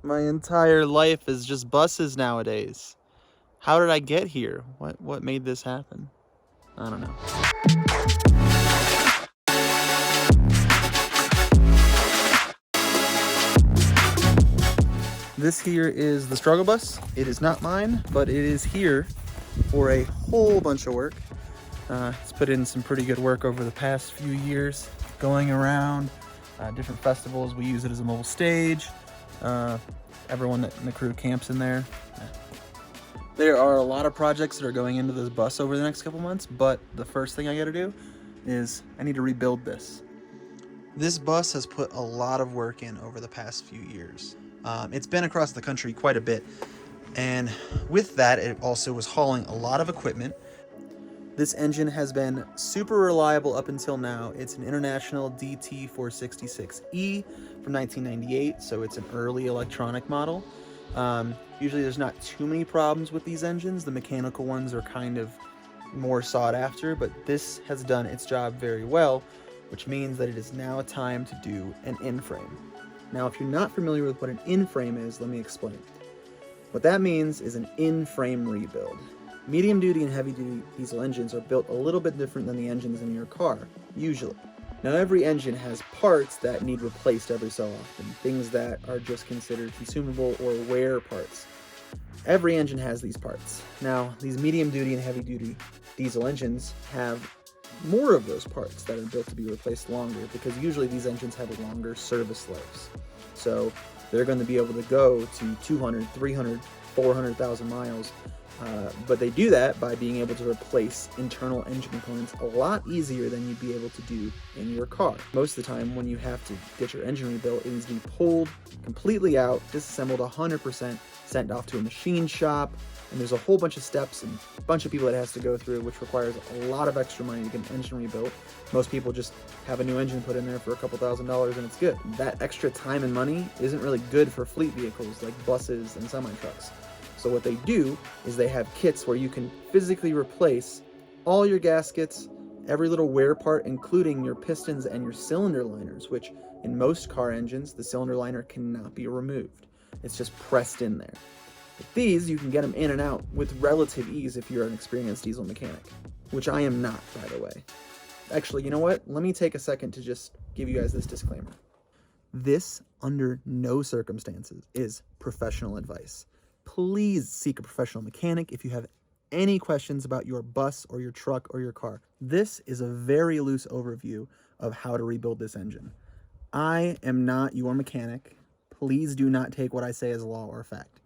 My entire life is just buses nowadays. How did I get here? What made this happen? I don't know. This here is the struggle bus. It is not mine, but it is here for a whole bunch of work. It's put in some pretty good work over the past few years, going around different festivals. We use it as a mobile stage. Everyone in the crew camps in there. There are a lot of projects that are going into this bus over the next couple months, but the first thing I gotta do is I need to rebuild this. This bus has put a lot of work in over the past few years. It's been across the country quite a bit, and with that, it also was hauling a lot of equipment. This engine has been super reliable up until now. It's an international DT466e from 1998, so it's an early electronic model. Usually there's not too many problems with these engines. The mechanical ones are kind of more sought after, but this has done its job very well, which means that it is now time to do an Inframe. Now, if you're not familiar with what an Inframe is, let me explain. What that means is an in-frame rebuild. Medium duty and heavy duty diesel engines are built a little bit different than the engines in your car, usually. Now, every engine has parts that need replaced every so often, things that are just considered consumable or wear parts. Every engine has these parts. Now, these medium duty and heavy duty diesel engines have more of those parts that are built to be replaced longer, because usually these engines have longer service lives. So they're going to be able to go to 200, 300, 400,000 miles. But they do that by being able to replace internal engine components a lot easier than you'd be able to do in your car. Most of the time when you have to get your engine rebuilt, it needs to be pulled completely out, disassembled 100%, sent off to a machine shop, and there's a whole bunch of steps and a bunch of people that it has to go through, which requires a lot of extra money to get an engine rebuilt. Most people just have a new engine put in there for a couple $1,000s and it's good. That extra time and money isn't really good for fleet vehicles like buses and semi-trucks. So what they do is they have kits where you can physically replace all your gaskets, every little wear part, including your pistons and your cylinder liners, which in most car engines, the cylinder liner cannot be removed. It's just pressed in there. With these, you can get them in and out with relative ease if you're an experienced diesel mechanic, which I am not, by the way. Actually, you know what? Let me take a second to just give you guys this disclaimer. This, under no circumstances, is professional advice. Please seek a professional mechanic if you have any questions about your bus or your truck or your car. This is a very loose overview of how to rebuild this engine. I am not your mechanic. Please do not take what I say as law or fact.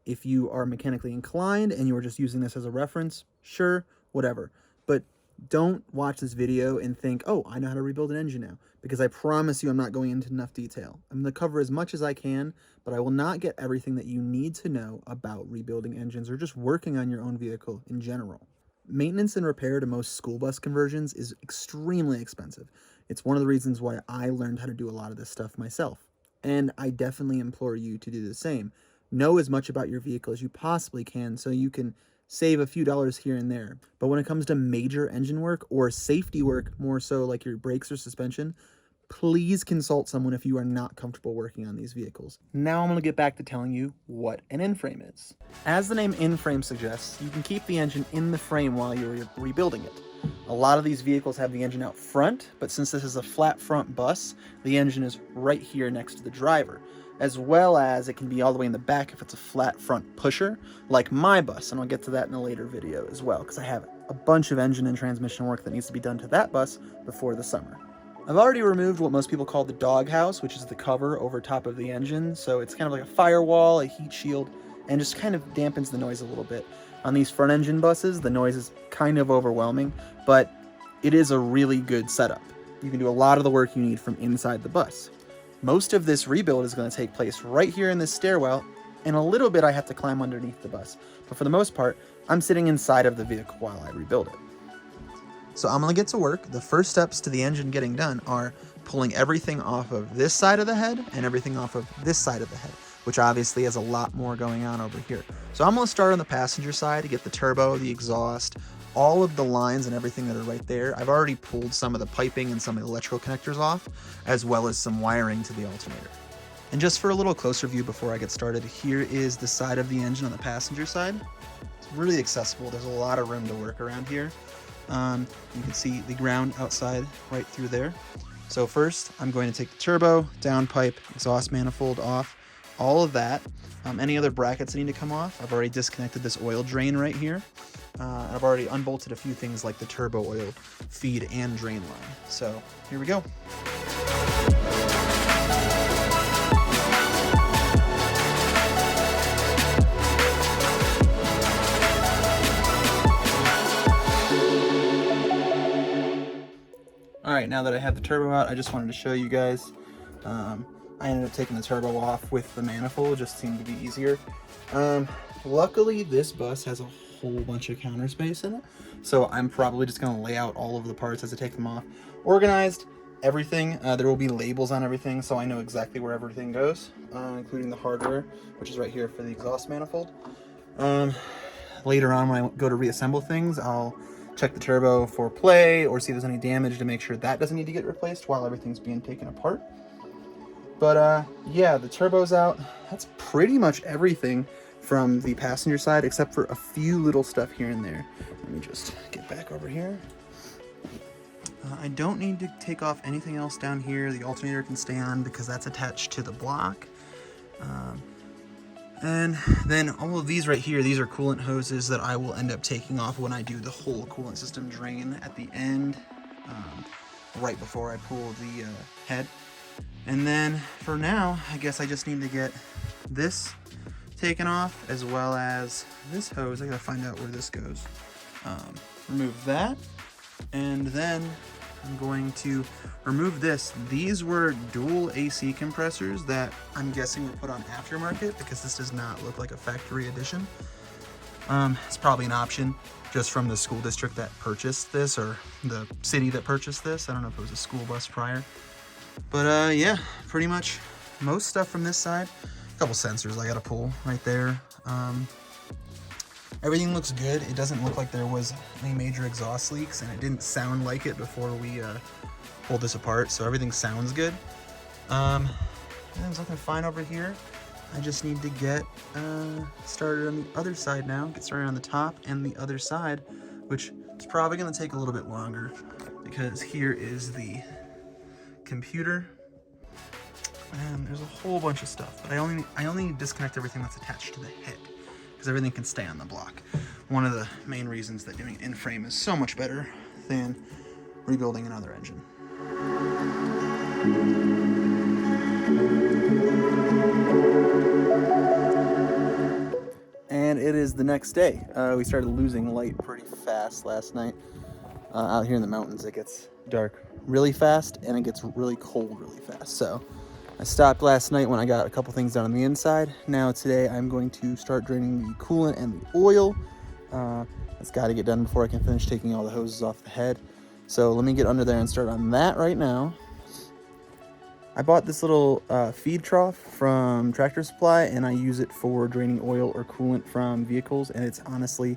If you are mechanically inclined and you are just using this as a reference, sure, whatever. But don't watch this video and think, oh, I know how to rebuild an engine now, because I promise you I'm not going into enough detail. I'm going to cover as much as I can, but I will not get everything that you need to know about rebuilding engines or just working on your own vehicle in general. Maintenance and repair to most school bus conversions is extremely expensive. It's one of the reasons why I learned how to do a lot of this stuff myself. And I definitely implore you to do the same. Know as much about your vehicle as you possibly can so you can save a few dollars here and there. But when it comes to major engine work or safety work, more so like your brakes or suspension, please consult someone if you are not comfortable working on these vehicles. Now I'm going to get back to telling you what an in-frame is. As the name in-frame suggests, you can keep the engine in the frame while you're rebuilding it. A lot of these vehicles have the engine out front, but since this is a flat front bus, the engine is right here next to the driver, as well as it can be all the way in the back if it's a flat front pusher, like my bus, and I'll get to that in a later video as well, because I have a bunch of engine and transmission work that needs to be done to that bus before the summer. I've already removed what most people call the doghouse, which is the cover over top of the engine, so it's kind of like a firewall, a heat shield, and just kind of dampens the noise a little bit. On these front engine buses, the noise is kind of overwhelming, but it is a really good setup. You can do a lot of the work you need from inside the bus. Most of this rebuild is going to take place right here in this stairwell, and a little bit I have to climb underneath the bus. But for the most part, I'm sitting inside of the vehicle while I rebuild it. So I'm going to get to work. The first steps to the engine getting done are pulling everything off of this side of the head and everything off of this side of the head, which obviously has a lot more going on over here. So I'm going to start on the passenger side to get the turbo, the exhaust, all of the lines and everything that are right there. I've already pulled some of the piping and some of the electrical connectors off, as well as some wiring to the alternator. And just for a little closer view before I get started, here is the side of the engine on the passenger side. It's really accessible. There's a lot of room to work around here. You can see the ground outside right through there. So first, I'm going to take the turbo, downpipe, exhaust manifold off, all of that. Any other brackets that need to come off, I've already disconnected this oil drain right here. And I've already unbolted a few things like the turbo oil feed and drain line. So here we go. All right, now that I have the turbo out, I just wanted to show you guys. I ended up taking the turbo off with the manifold, just seemed to be easier. Luckily, this bus has a whole bunch of counter space in it, so I'm probably just gonna lay out all of the parts as I take them off. Organized, everything. There will be labels on everything, so I know exactly where everything goes, including the hardware, which is right here for the exhaust manifold. Later on, when I go to reassemble things, I'll check the turbo for play or see if there's any damage to make sure that doesn't need to get replaced while everything's being taken apart. But yeah, the turbo's out. That's pretty much everything from the passenger side, except for a few little stuff here and there. Let me just get back over here. I don't need to take off anything else down here. The alternator can stay on because that's attached to the block. And then all of these right here, these are coolant hoses that I will end up taking off when I do the whole coolant system drain at the end, right before I pull the head. And then for now, I guess I just need to get this taken off, as well as this hose. I gotta find out where this goes. Remove that, and then I'm going to remove this. These were dual AC compressors that I'm guessing were put on aftermarket because this does not look like a factory edition. It's probably an option just from the school district that purchased this, or the city that purchased this. I don't know if it was a school bus prior. But yeah, pretty much most stuff from this side. A couple sensors I gotta pull right there. Everything looks good. It doesn't look like there was any major exhaust leaks, and it didn't sound like it before we pulled this apart, so everything sounds good. There's nothing fine over here. I just need to get started on the other side now. Get started on the top and the other side, which is probably gonna take a little bit longer because here is the computer. And there's a whole bunch of stuff, but I only disconnect everything that's attached to the head, because everything can stay on the block. One of the main reasons that doing Inframe is so much better than rebuilding another engine. And it is the next day. We started losing light pretty fast last night. Out here in the mountains, it gets dark really fast and it gets really cold really fast. So I stopped last night when I got a couple things done on the inside. Now today I'm going to start draining the coolant and the oil. That's got to get done before I can finish taking all the hoses off the head. So let me get under there and start on that right now. I bought this little feed trough from Tractor Supply, and I use it for draining oil or coolant from vehicles, and it's honestly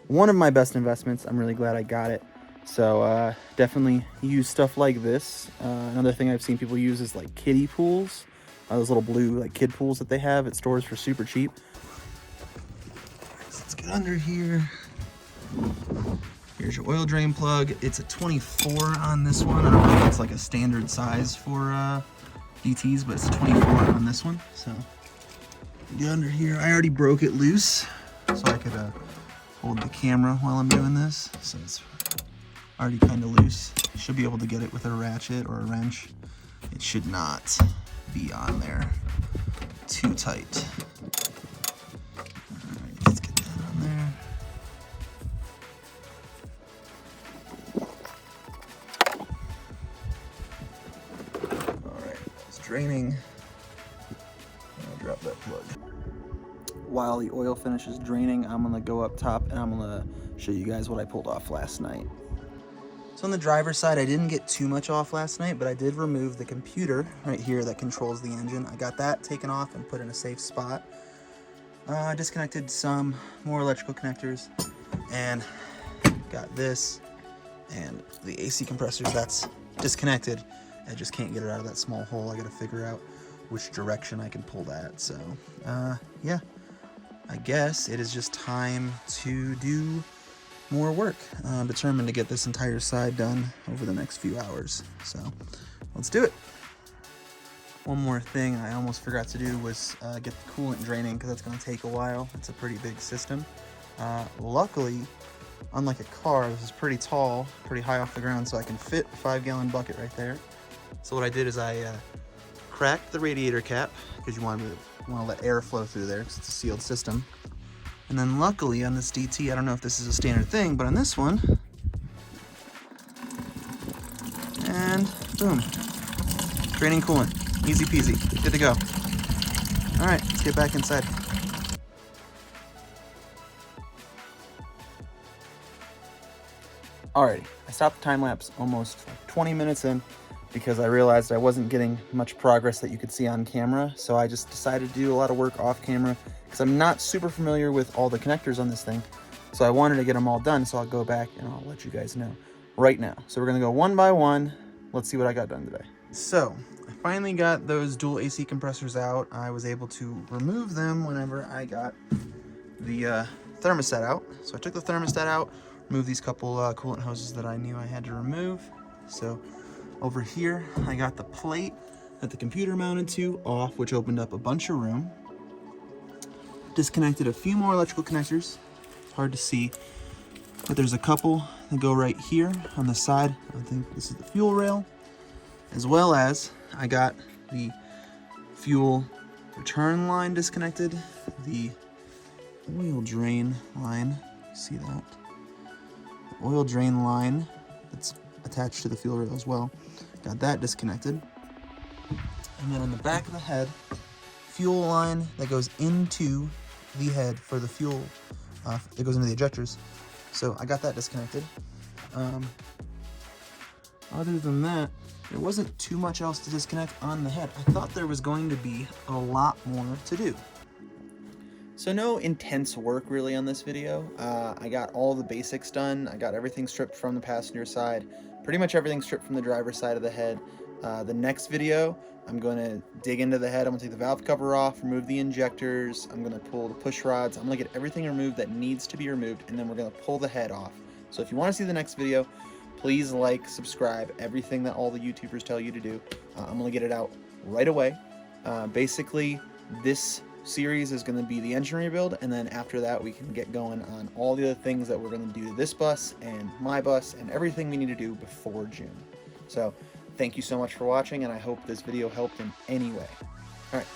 one of my best investments. I'm really glad I got it. So definitely use stuff like this. Another thing I've seen people use is like kiddie pools. Those little blue like kid pools that they have at stores for super cheap. So let's get under here. Here's your oil drain plug. It's a 24 on this one. I don't know if it's like a standard size for DTs, but it's a 24 on this one. So get under here. I already broke it loose so I could hold the camera while I'm doing this. So it's already kind of loose. Should be able to get it with a ratchet or a wrench. It should not be on there too tight. All right, let's get that on there. All right, it's draining. I'll drop that plug. While the oil finishes draining, I'm gonna go up top and I'm gonna show you guys what I pulled off last night. So on the driver's side, I didn't get too much off last night, but I did remove the computer right here that controls the engine. I got that taken off and put in a safe spot. I disconnected some more electrical connectors and got this and the AC compressors that's disconnected. I just can't get it out of that small hole. I gotta figure out which direction I can pull that. So yeah, I guess it is just time to do more work. I'm determined to get this entire side done over the next few hours. So let's do it. One more thing I almost forgot to do was get the coolant draining, because that's going to take a while. It's a pretty big system. Luckily, unlike a car, this is pretty tall, pretty high off the ground, so I can fit a 5-gallon bucket right there. So what I did is I cracked the radiator cap, because you want to let air flow through there, because it's a sealed system. And then luckily on this DT, I don't know if this is a standard thing, but on this one, and boom, draining coolant. Easy peasy, good to go. All right, let's get back inside. Alrighty, I stopped the time lapse almost 20 minutes in because I realized I wasn't getting much progress that you could see on camera. So I just decided to do a lot of work off camera because I'm not super familiar with all the connectors on this thing. So I wanted to get them all done, so I'll go back and I'll let you guys know right now. So we're gonna go one by one. Let's see what I got done today. So I finally got those dual AC compressors out. I was able to remove them whenever I got the thermostat out. So I took the thermostat out, removed these couple coolant hoses that I knew I had to remove. So over here, I got the plate that the computer mounted to off, which opened up a bunch of room. Disconnected a few more electrical connectors. Hard to see, but there's a couple that go right here on the side. I think this is the fuel rail, as well as I got the fuel return line disconnected, the oil drain line, see that? The oil drain line that's attached to the fuel rail as well. Got that disconnected. And then on the back of the head, fuel line that goes into the head for the fuel, that goes into the ejectors. So I got that disconnected. Other than that, there wasn't too much else to disconnect on the head. I thought there was going to be a lot more to do. So no intense work really on this video. I got all the basics done. I got everything stripped from the passenger side, pretty much everything stripped from the driver's side of the head. The next video, I'm going to dig into the head. I'm going to take the valve cover off, remove the injectors. I'm going to pull the push rods. I'm going to get everything removed that needs to be removed, and then we're going to pull the head off. So if you want to see the next video, please like, subscribe, everything that all the YouTubers tell you to do. I'm going to get it out right away. Basically, this series is going to be the engine rebuild, and then after that we can get going on all the other things that we're going to do to this bus and my bus and everything we need to do before June. So thank you so much for watching, and I hope this video helped in any way. All right.